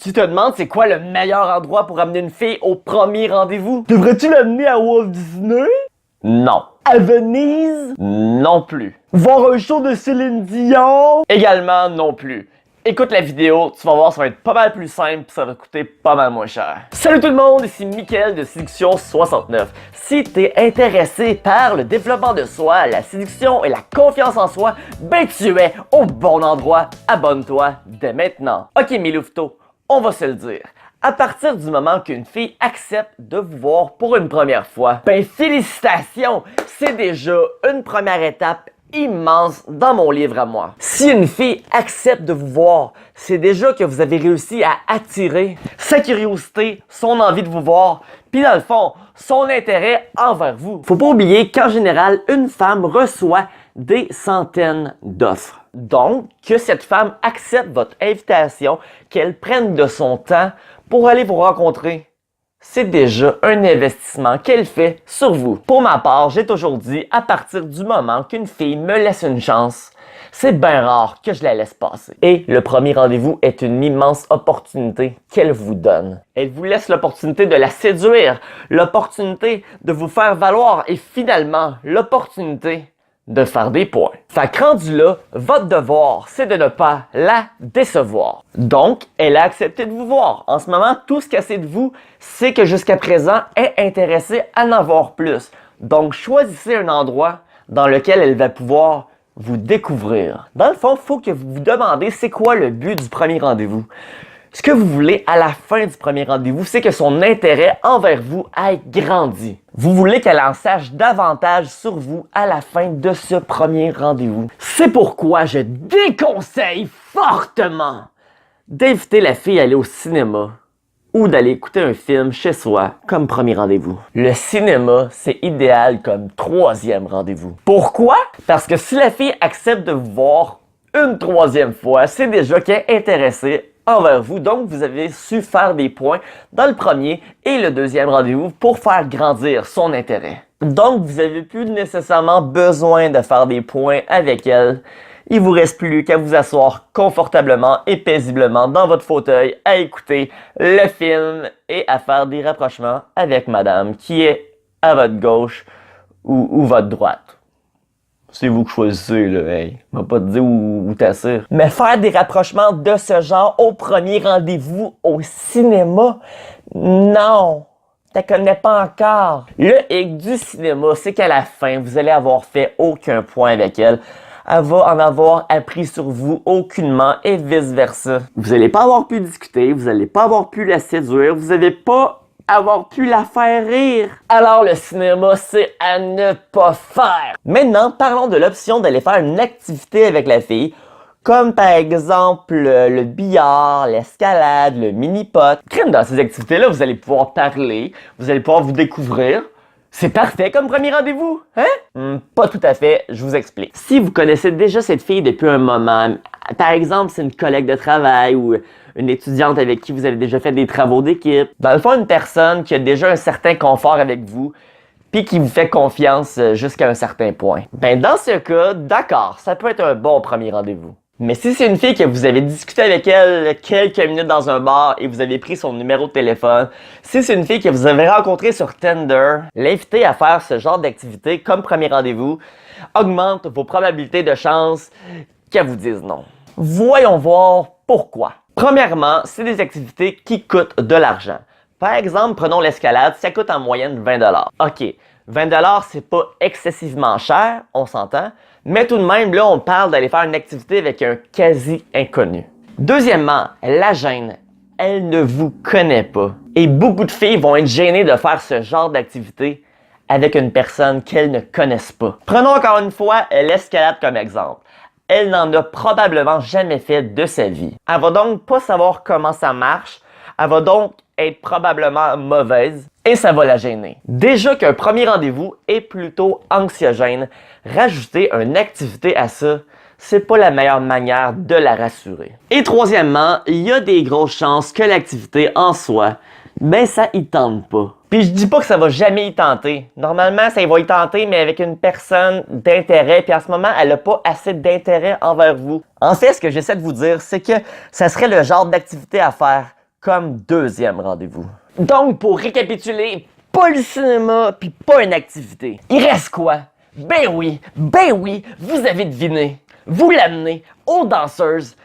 Tu te demandes c'est quoi le meilleur endroit pour amener une fille au premier rendez-vous? Devrais-tu l'amener à Walt Disney? Non. À Venise? Non plus. Voir un show de Céline Dion? Également non plus. Écoute la vidéo, tu vas voir, ça va être pas mal plus simple et ça va coûter pas mal moins cher. Salut tout le monde, ici Mickaël de Séduction 69. Si t'es intéressé par le développement de soi, la séduction et la confiance en soi, ben tu es au bon endroit, abonne-toi dès maintenant. Ok mes louveteaux, on va se le dire. À partir du moment qu'une fille accepte de vous voir pour une première fois, ben félicitations, c'est déjà une première étape immense dans mon livre à moi. Si une fille accepte de vous voir, c'est déjà que vous avez réussi à attirer sa curiosité, son envie de vous voir, puis dans le fond, son intérêt envers vous. Faut pas oublier qu'en général, une femme reçoit des centaines d'offres. Donc, que cette femme accepte votre invitation, qu'elle prenne de son temps pour aller vous rencontrer, c'est déjà un investissement qu'elle fait sur vous. Pour ma part, j'ai toujours dit, à partir du moment qu'une fille me laisse une chance, c'est bien rare que je la laisse passer. Et le premier rendez-vous est une immense opportunité qu'elle vous donne. Elle vous laisse l'opportunité de la séduire, l'opportunité de vous faire valoir et finalement, l'opportunité de faire des points. Fait que rendu là, votre devoir, c'est de ne pas la décevoir. Donc, elle a accepté de vous voir. En ce moment, tout ce qu'elle sait de vous, c'est que jusqu'à présent, elle est intéressée à en avoir plus. Donc, choisissez un endroit dans lequel elle va pouvoir vous découvrir. Dans le fond, il faut que vous vous demandez c'est quoi le but du premier rendez-vous. Ce que vous voulez à la fin du premier rendez-vous, c'est que son intérêt envers vous ait grandi. Vous voulez qu'elle en sache davantage sur vous à la fin de ce premier rendez-vous. C'est pourquoi je déconseille fortement d'inviter la fille à aller au cinéma ou d'aller écouter un film chez soi comme premier rendez-vous. Le cinéma, c'est idéal comme troisième rendez-vous. Pourquoi? Parce que si la fille accepte de vous voir une troisième fois, c'est déjà qu'elle est intéressée envers vous. Donc, vous avez su faire des points dans le premier et le deuxième rendez-vous pour faire grandir son intérêt. Donc, vous n'avez plus nécessairement besoin de faire des points avec elle. Il vous reste plus qu'à vous asseoir confortablement et paisiblement dans votre fauteuil à écouter le film et à faire des rapprochements avec madame qui est à votre gauche ou votre droite. C'est vous que choisissez, là, hey. On va pas te dire où t'assires. Mais faire des rapprochements de ce genre au premier rendez-vous au cinéma, non! Tu connais pas encore. Le hic du cinéma, c'est qu'à la fin, vous allez avoir fait aucun point avec elle. Elle va en avoir appris sur vous aucunement et vice-versa. Vous n'allez pas avoir pu discuter, vous n'allez pas avoir pu la séduire, vous n'avez pas avoir pu la faire rire. Alors le cinéma, c'est à ne pas faire. Maintenant, parlons de l'option d'aller faire une activité avec la fille, comme par exemple le billard, l'escalade, le mini-pot. Dans ces activités-là, vous allez pouvoir parler, vous allez pouvoir vous découvrir. C'est parfait comme premier rendez-vous, hein? Pas tout à fait, je vous explique. Si vous connaissez déjà cette fille depuis un moment, par exemple, c'est une collègue de travail ou une étudiante avec qui vous avez déjà fait des travaux d'équipe, dans le fond, une personne qui a déjà un certain confort avec vous, puis qui vous fait confiance jusqu'à un certain point. Ben dans ce cas, d'accord, ça peut être un bon premier rendez-vous. Mais si c'est une fille que vous avez discuté avec elle quelques minutes dans un bar et vous avez pris son numéro de téléphone, si c'est une fille que vous avez rencontrée sur Tinder, l'inviter à faire ce genre d'activité comme premier rendez-vous augmente vos probabilités de chance qu'elle vous dise non. Voyons voir pourquoi. Premièrement, c'est des activités qui coûtent de l'argent. Par exemple, prenons l'escalade, ça coûte en moyenne 20 $. OK, 20 $, c'est pas excessivement cher, on s'entend, mais tout de même, là, on parle d'aller faire une activité avec un quasi-inconnu. Deuxièmement, la gêne. Elle ne vous connaît pas. Et beaucoup de filles vont être gênées de faire ce genre d'activité avec une personne qu'elles ne connaissent pas. Prenons encore une fois l'escalade comme exemple. Elle n'en a probablement jamais fait de sa vie. Elle va donc pas savoir comment ça marche. Elle va donc être probablement mauvaise et ça va la gêner. Déjà qu'un premier rendez-vous est plutôt anxiogène, rajouter une activité à ça, c'est pas la meilleure manière de la rassurer. Et troisièmement, il y a des grosses chances que l'activité en soi, ben ça y tente pas. Puis je dis pas que ça va jamais y tenter. Normalement, ça va y tenter, mais avec une personne d'intérêt, puis en ce moment, elle a pas assez d'intérêt envers vous. En fait, ce que j'essaie de vous dire, c'est que ça serait le genre d'activité à faire comme deuxième rendez-vous. Donc, pour récapituler, pas le cinéma puis pas une activité. Il reste quoi? Ben oui, vous avez deviné. Vous l'amenez aux danseuses.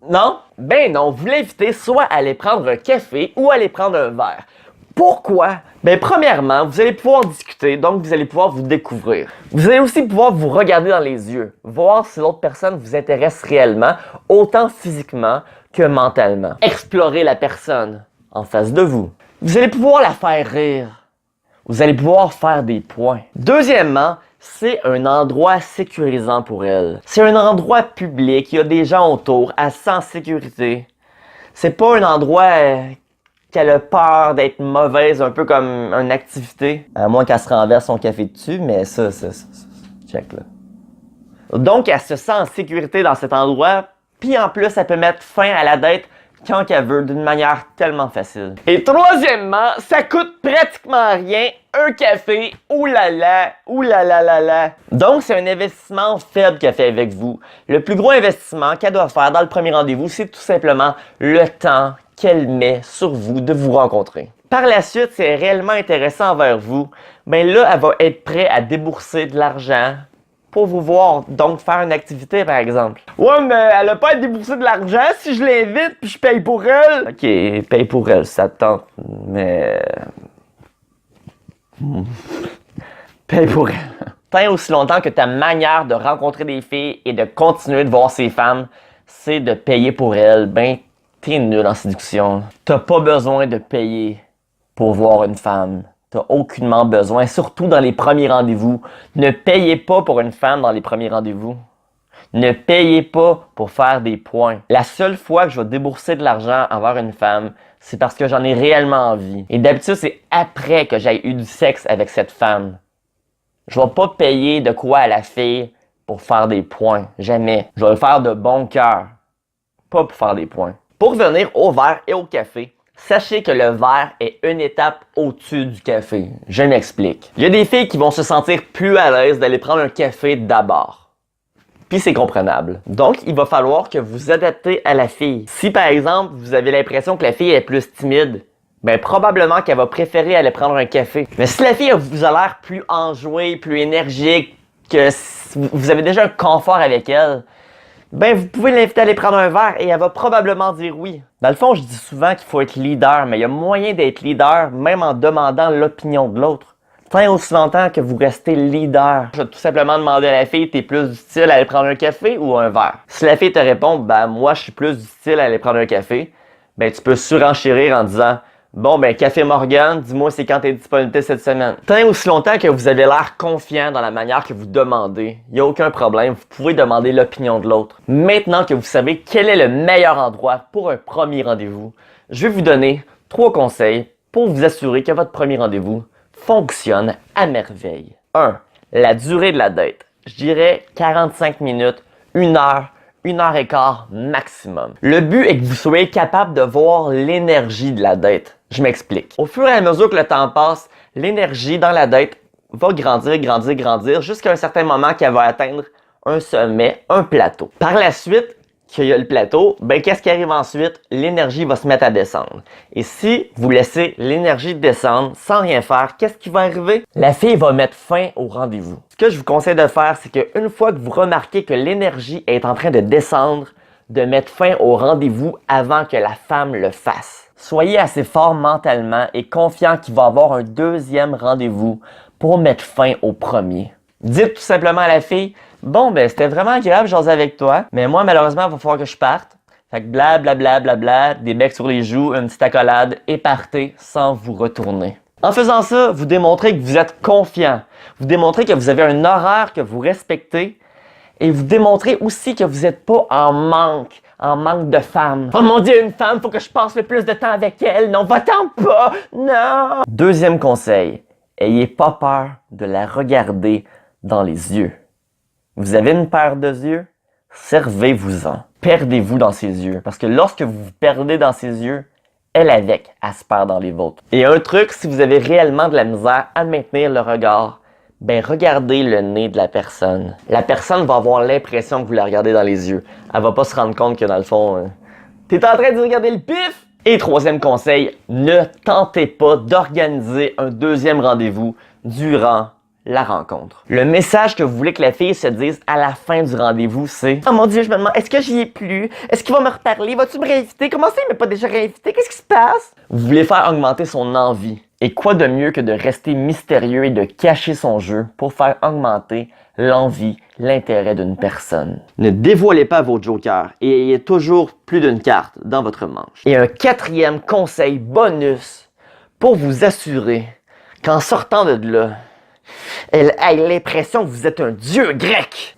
Non? Ben non, vous l'invitez soit à aller prendre un café ou à aller prendre un verre. Pourquoi? Ben premièrement, vous allez pouvoir discuter, donc vous allez pouvoir vous découvrir. Vous allez aussi pouvoir vous regarder dans les yeux, voir si l'autre personne vous intéresse réellement, autant physiquement que mentalement. Explorer la personne en face de vous. Vous allez pouvoir la faire rire. Vous allez pouvoir faire des points. Deuxièmement, c'est un endroit sécurisant pour elle. C'est un endroit public, il y a des gens autour, elle se sent en sécurité. C'est pas un endroit qu'elle a peur d'être mauvaise, un peu comme une activité. À moins qu'elle se renverse son café dessus, mais ça, check là. Donc, elle se sent en sécurité dans cet endroit, puis en plus, elle peut mettre fin à la date quand qu'elle veut, d'une manière tellement facile. Et troisièmement, ça coûte pratiquement rien, un café, oulala. Donc, c'est un investissement faible qu'elle fait avec vous. Le plus gros investissement qu'elle doit faire dans le premier rendez-vous, c'est tout simplement le temps qu'elle met sur vous de vous rencontrer. Par la suite, si elle est réellement intéressant envers vous, ben là, elle va être prête à débourser de l'argent pour vous voir, donc faire une activité par exemple. Ouais, mais elle a pas à débourser de l'argent si je l'invite puis je paye pour elle. Ok, paye pour elle, ça te tente, mais... paye pour elle. Tant aussi longtemps que ta manière de rencontrer des filles et de continuer de voir ces femmes, c'est de payer pour elles, ben t'es nul en séduction. T'as pas besoin de payer pour voir une femme. T'as aucunement besoin, surtout dans les premiers rendez-vous. Ne payez pas pour une femme dans les premiers rendez-vous. Ne payez pas pour faire des points. La seule fois que je vais débourser de l'argent envers une femme, c'est parce que j'en ai réellement envie. Et d'habitude, c'est après que j'ai eu du sexe avec cette femme. Je vais pas payer de quoi à la fille pour faire des points. Jamais. Je vais le faire de bon cœur. Pas pour faire des points. Pour revenir au verre et au café, sachez que le verre est une étape au-dessus du café. Je m'explique. Il y a des filles qui vont se sentir plus à l'aise d'aller prendre un café d'abord. Puis c'est comprenable. Donc, il va falloir que vous adaptez à la fille. Si par exemple, vous avez l'impression que la fille est plus timide, ben probablement qu'elle va préférer aller prendre un café. Mais si la fille vous a l'air plus enjouée, plus énergique, que vous avez déjà un confort avec elle, ben vous pouvez l'inviter à aller prendre un verre et elle va probablement dire oui. Dans le fond, je dis souvent qu'il faut être leader, mais il y a moyen d'être leader même en demandant l'opinion de l'autre. Tant aussi longtemps que vous restez leader. Je vais tout simplement demander à la fille, t'es plus du style à aller prendre un café ou un verre? Si la fille te répond, ben moi je suis plus du style à aller prendre un café, ben tu peux surenchérir en disant, bon ben Café Morgan, dis-moi c'est quand t'es disponible cette semaine. Tant aussi longtemps que vous avez l'air confiant dans la manière que vous demandez, il n'y a aucun problème, vous pouvez demander l'opinion de l'autre. Maintenant que vous savez quel est le meilleur endroit pour un premier rendez-vous, je vais vous donner 3 conseils pour vous assurer que votre premier rendez-vous fonctionne à merveille. 1. La durée de la date. Je dirais 45 minutes, 1 heure, 1 heure et quart maximum. Le but est que vous soyez capable de voir l'énergie de la date. Je m'explique. Au fur et à mesure que le temps passe, l'énergie dans la date va grandir jusqu'à un certain moment qu'elle va atteindre un sommet, un plateau. Par la suite, qu'il y a le plateau, ben qu'est-ce qui arrive ensuite? L'énergie va se mettre à descendre. Et si vous laissez l'énergie descendre sans rien faire, qu'est-ce qui va arriver? La fille va mettre fin au rendez-vous. Ce que je vous conseille de faire, c'est qu'une fois que vous remarquez que l'énergie est en train de descendre, de mettre fin au rendez-vous avant que la femme le fasse. Soyez assez fort mentalement et confiant qu'il va y avoir un deuxième rendez-vous pour mettre fin au premier. Dites tout simplement à la fille, bon ben c'était vraiment agréable de jaser avec toi, mais moi malheureusement il va falloir que je parte. Fait que blablabla, des becs sur les joues, une petite accolade et partez sans vous retourner. En faisant ça, vous démontrez que vous êtes confiant. Vous démontrez que vous avez un horaire que vous respectez et vous démontrez aussi que vous n'êtes pas en manque de femmes. Oh mon Dieu, une femme, faut que je passe le plus de temps avec elle. Non, va-t'en pas, non! Deuxième conseil, ayez pas peur de la regarder dans les yeux. Vous avez une paire de yeux? Servez-vous-en. Perdez-vous dans ses yeux. Parce que lorsque vous vous perdez dans ses yeux, elle avec, elle se perd dans les vôtres. Et un truc, si vous avez réellement de la misère à maintenir le regard, ben regardez le nez de la personne. La personne va avoir l'impression que vous la regardez dans les yeux. Elle va pas se rendre compte que dans le fond, t'es en train de regarder le pif! Et troisième conseil, ne tentez pas d'organiser un deuxième rendez-vous durant la rencontre. Le message que vous voulez que la fille se dise à la fin du rendez-vous, c'est « Oh mon Dieu, je me demande, est-ce que j'y ai plus? Est-ce qu'il va me reparler? Vas-tu me réinviter? Comment ça, il m'a pas déjà réinvité? Qu'est-ce qui se passe? » Vous voulez faire augmenter son envie. Et quoi de mieux que de rester mystérieux et de cacher son jeu pour faire augmenter l'envie, l'intérêt d'une personne. Ne dévoilez pas vos jokers et ayez toujours plus d'une carte dans votre manche. Et un quatrième conseil bonus pour vous assurer qu'en sortant de là, elle a l'impression que vous êtes un dieu grec.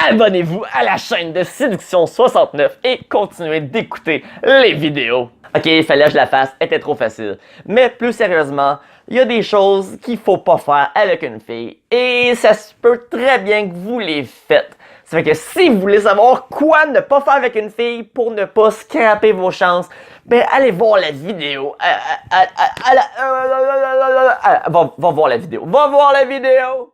Abonnez-vous à la chaîne de Séduction 69 et continuez d'écouter les vidéos. Ok, il fallait que je la fasse, elle était trop facile. Mais plus sérieusement, il y a des choses qu'il faut pas faire avec une fille. Et ça se peut très bien que vous les faites. Ça fait que si vous voulez savoir quoi ne pas faire avec une fille pour ne pas scraper vos chances, ben allez voir la vidéo. Va voir la vidéo. Va voir la vidéo!